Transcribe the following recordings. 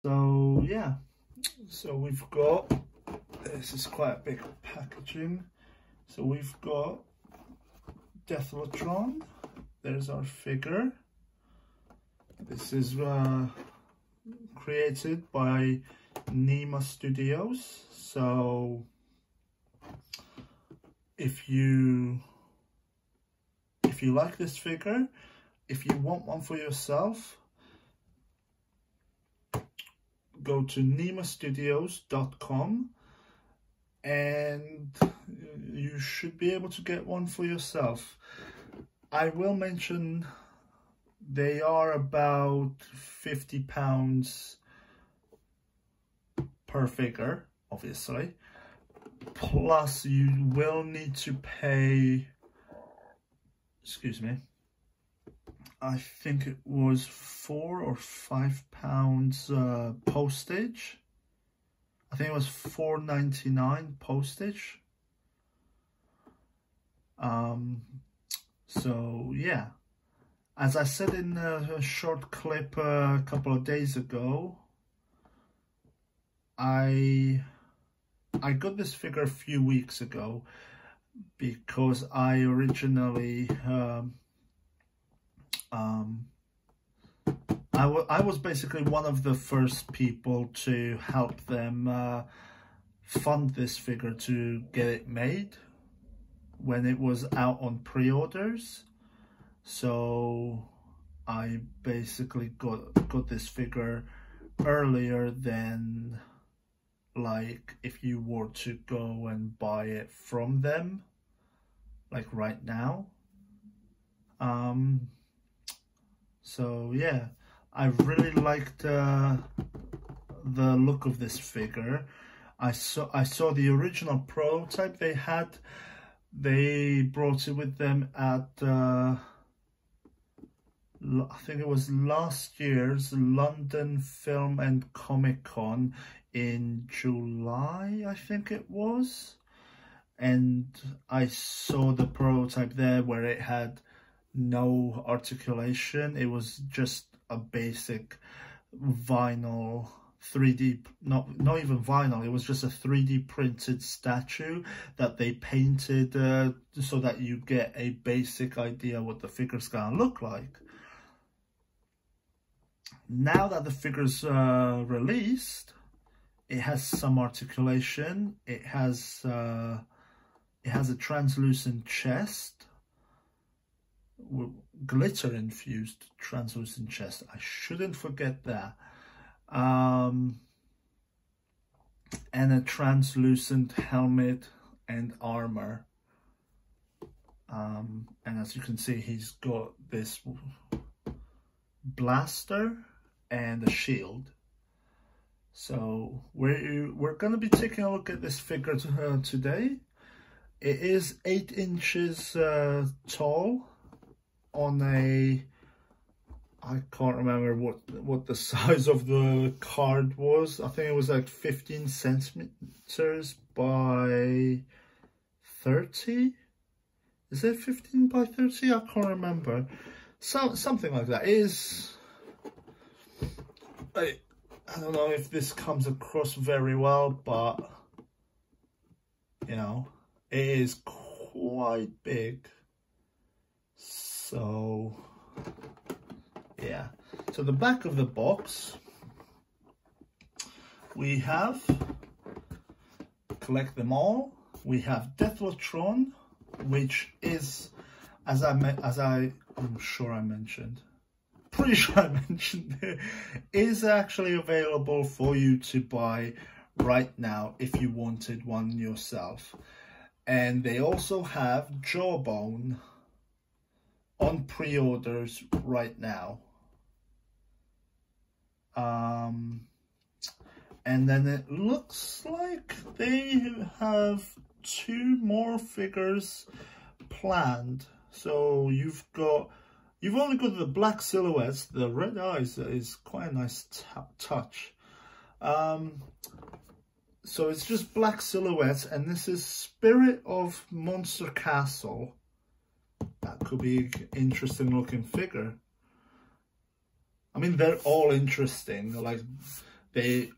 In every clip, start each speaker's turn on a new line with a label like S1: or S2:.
S1: So yeah, so we've got, this is quite a big packaging. So we've got Deatlatron. There's our figure. This is created by Nima Studios. So if you like this figure, if you want one for yourself, go to nimastudios.com and you should be able to get one for yourself. I will mention they are about £50 per figure, obviously. Plus you will need to pay, excuse me, I think it was £4 or £5 postage. I think it was £4.99 postage. So yeah, as I said in a short clip a couple of days ago, I got this figure a few weeks ago because I originally I was basically one of the first people to help them fund this figure to get it made when it was out on pre-orders. So I basically got this figure earlier than, like, if you were to go and buy it from them, like right now. So yeah, I really liked the look of this figure. I saw the original prototype they had. They brought it with them at I think it was last year's London Film and Comic Con in July, I think it was. And I saw the prototype there where it had no articulation. It was just a basic vinyl 3D, not even vinyl, it was just a 3D printed statue that they painted so that you get a basic idea what the figure's gonna look like. Now that the figure's released, it has some articulation. It has a translucent chest, glitter infused translucent chest. I shouldn't forget that. And a translucent helmet and armor. And as you can see, he's got this blaster and a shield. So we're going to be taking a look at this figure today. It is 8 inches tall on a, I can't remember what the size of the card was. I think it was like 15 centimeters by 30. Is it 15 by 30? I can't remember. Something like that. It is, I don't know if this comes across very well, but you know, it is quite big. So yeah, so the back of the box, we have, collect them all, we have Deatlatron, which is, I'm sure I mentioned, pretty sure I mentioned it, is actually available for you to buy right now if you wanted one yourself. And they also have Jawbone on pre-orders right now. And then it looks like they have 2 more figures planned. So you've only got the black silhouettes. The red eyes is quite a nice touch. So it's just black silhouettes, and this is Spirit of Monster Castle. That could be an interesting looking figure. I mean, they're all interesting. Like, They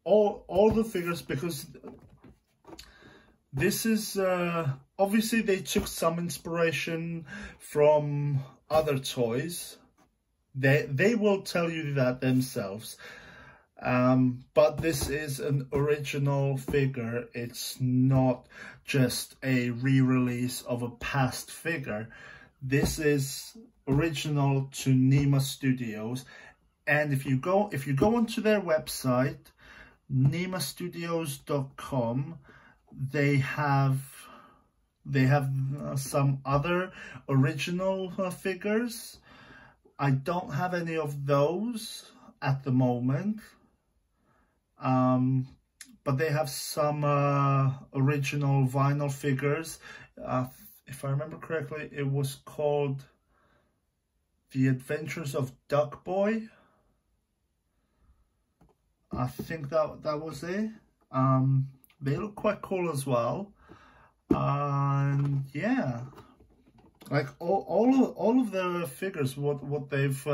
S1: all the figures, because this is obviously they took some inspiration from other toys. They will tell you that themselves. But this is an original figure. It's not just a re-release of a past figure. This is original to NEMA Studios. And if you go onto their website, nemastudios.com, they have some other original figures. I don't have any of those at the moment, but they have some original vinyl figures. If I remember correctly, it was called The Adventures of Duck Boy. I think that was it. They look quite cool as well. And yeah, like all of the figures, what they've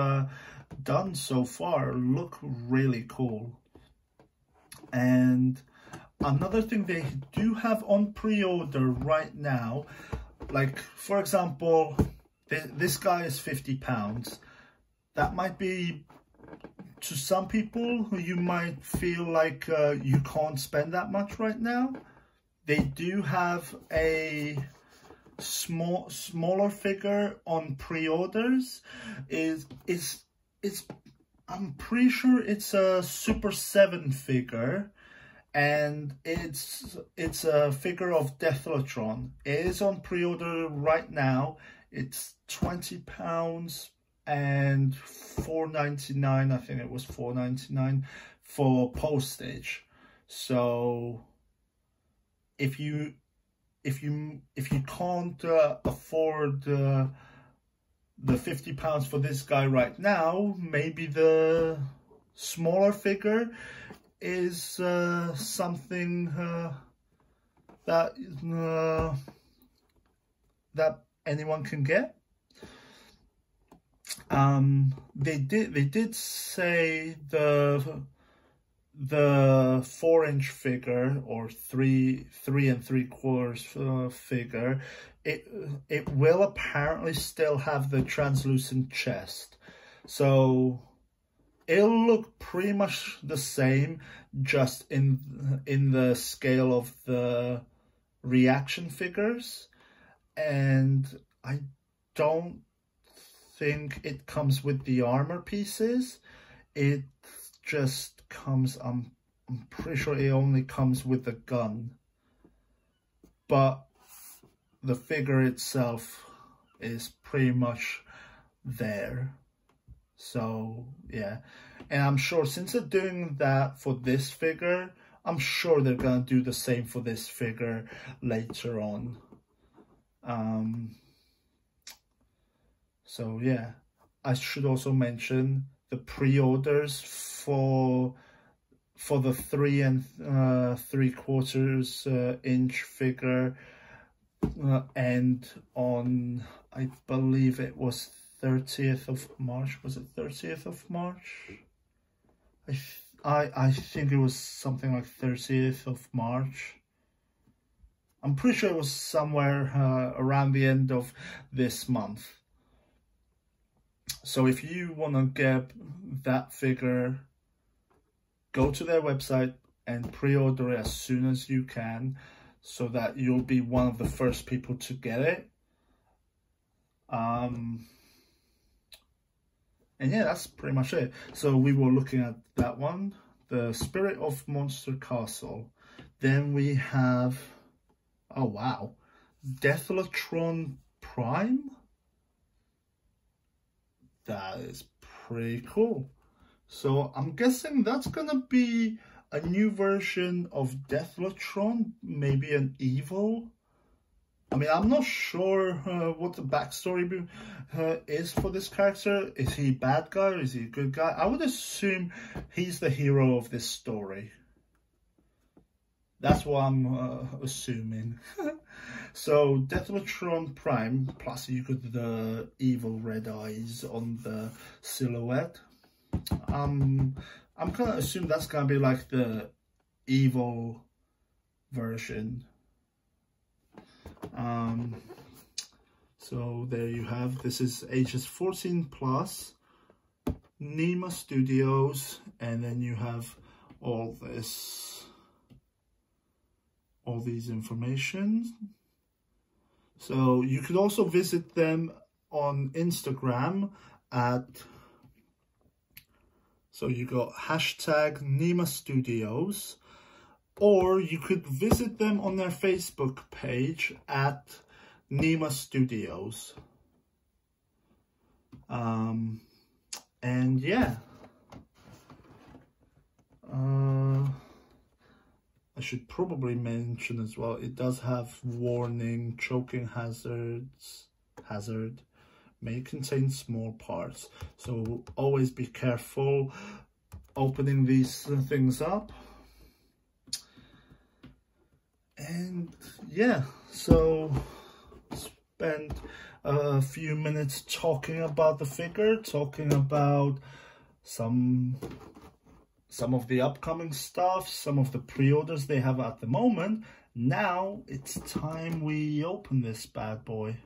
S1: done so far look really cool. And another thing they do have on pre-order right now, like for example, this guy is £50. That might be, to some people, you might feel like you can't spend that much right now. They do have a smaller figure on pre-orders. I'm pretty sure it's a Super 7 figure, and it's a figure of Deatlatron. It is on pre-order right now. It's £20 and $4.99. I think it was $4.99 for postage. So if you can't afford the £50 for this guy right now, maybe the smaller figure is something that anyone can get. They did say the 4-inch figure, or 3 3¾ figure, it will apparently still have the translucent chest, so it'll look pretty much the same, just in the scale of the reaction figures. And I don't think it comes with the armor pieces. It just comes, I'm pretty sure it only comes with the gun, but the figure itself is pretty much there. So yeah, and I'm sure since they're doing that for this figure, I'm sure they're gonna do the same for this figure later on. So yeah, I should also mention the pre-orders for the 3 3/4 inch figure end on, I believe it was 30th of March. Was it 30th of March? I think it was something like 30th of March. I'm pretty sure it was somewhere around the end of this month. So if you want to get that figure, go to their website and pre-order it as soon as you can, so that you'll be one of the first people to get it. And yeah, that's pretty much it. So we were looking at that one, the Spirit of Monster Castle. Then we have, oh wow, Deatlatron Prime. That is pretty cool. So I'm guessing that's gonna be a new version of Deatlatron, maybe an evil. I mean, I'm not sure what the backstory is for this character. Is he a bad guy or is he a good guy? I would assume he's the hero of this story. That's what I'm assuming. So Deatlatron Prime, plus you got the evil red eyes on the silhouette. I'm I'm gonna assume that's gonna be like the evil version. So there you have, this is ages 14 plus, Nima Studios, and then you have all these information. So you could also visit them on Instagram at, so you got hashtag Nima Studios, or you could visit them on their Facebook page at Nima Studios. And yeah, I should probably mention as well, it does have warning, choking hazard, may contain small parts. So always be careful opening these things up. And yeah, so spent a few minutes talking about the figure, talking about some of the upcoming stuff, some of the pre-orders they have at the moment. Now it's time we open this bad boy.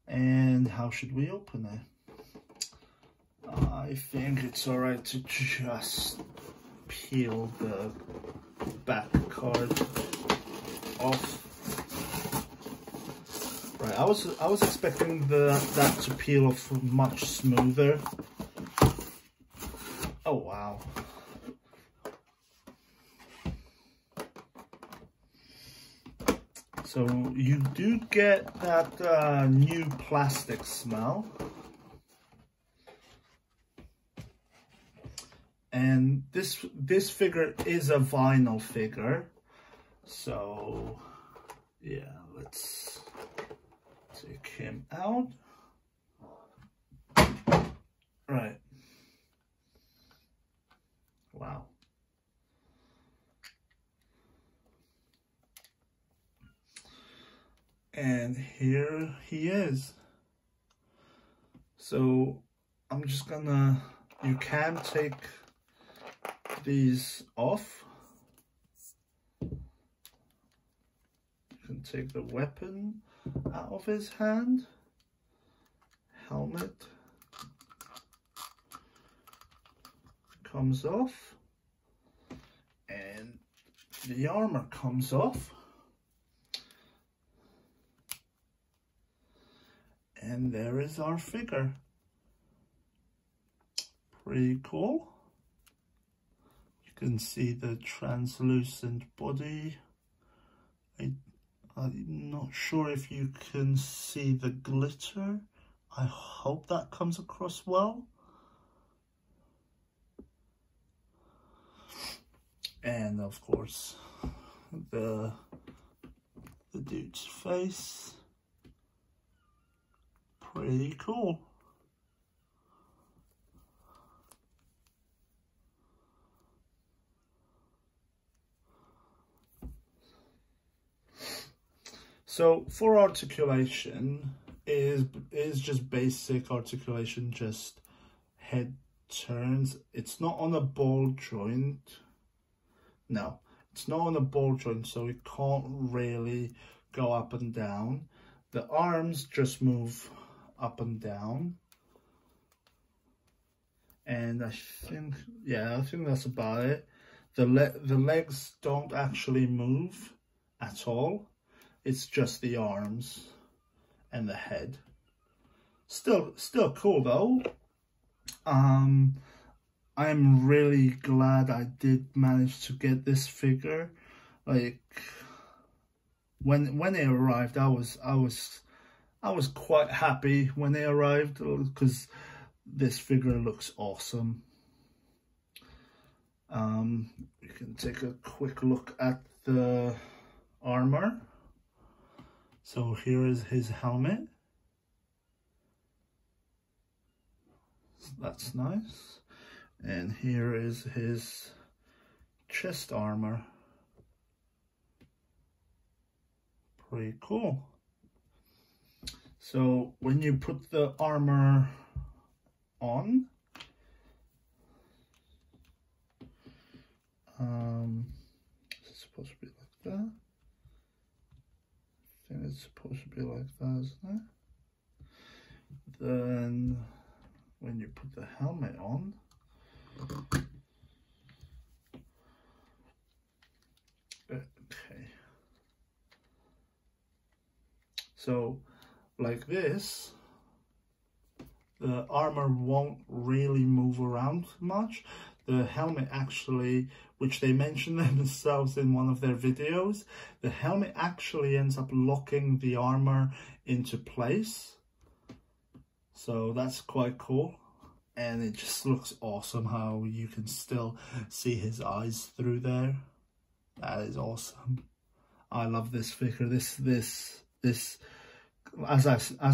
S1: And how should we open it? I think it's alright to just peel the back card off. Right, I was expecting that to peel off much smoother. Oh wow. So you do get that new plastic smell. And this figure is a vinyl figure. So yeah, let's take him out. Right. Wow. And here he is. So I'm just gonna, you can take these off. You can take the weapon out of his hand. Helmet comes off. And the armor comes off. And there is our figure. Pretty cool. You can see the translucent body. I'm not sure if you can see the glitter. I hope that comes across well. And of course, the dude's face. Pretty cool. So for articulation is just basic articulation, just head turns. It's not on a ball joint. No, it's not on a ball joint, so it can't really go up and down. The arms just move up and down. And I think, yeah, I think that's about it. The legs don't actually move at all. It's just the arms and the head. Still cool though. I'm really glad I did manage to get this figure. Like when it arrived, I was quite happy when they arrived because this figure looks awesome. You can take a quick look at the armor. So here is his helmet. That's nice. And here is his chest armor. Pretty cool. So when you put the armor on, supposed to be like that. I think it's supposed to be like that, isn't it? Then when you put the helmet on, okay, so like this, the armor won't really move around much. The helmet actually, which they mentioned themselves in one of their videos, the helmet actually ends up locking the armor into place. So that's quite cool. And it just looks awesome how you can still see his eyes through there. That is awesome. I love this figure. This as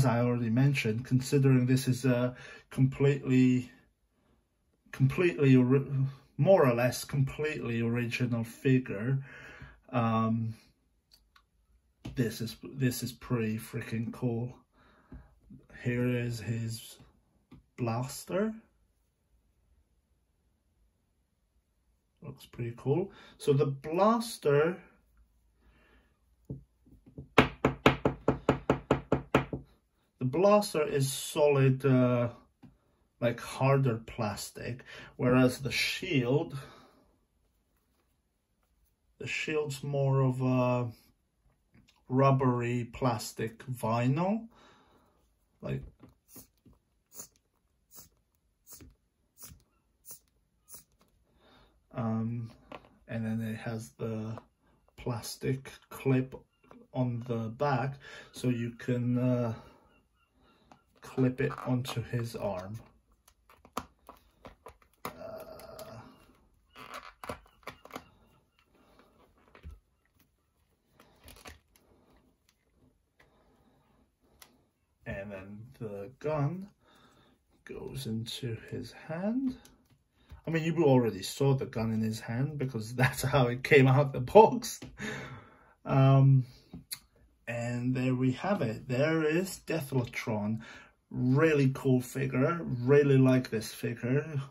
S1: I already mentioned, considering this is a completely more or less completely original figure, this is pretty freaking cool. Here is his blaster. Looks pretty cool. So the blaster, is solid, like harder plastic, whereas the shield's more of a rubbery plastic vinyl, like and then it has the plastic clip on the back, so you can clip it onto his arm. And then the gun goes into his hand. I mean, you already saw the gun in his hand because that's how it came out the box. And there we have it. There is Deatlatron. Really cool figure. Really like this figure.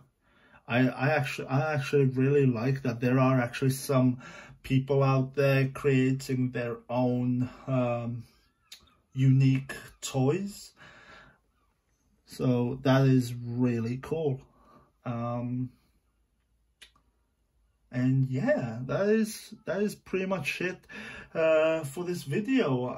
S1: I actually really like that there are actually some people out there creating their own unique toys. So that is really cool. And yeah, that is pretty much it for this video.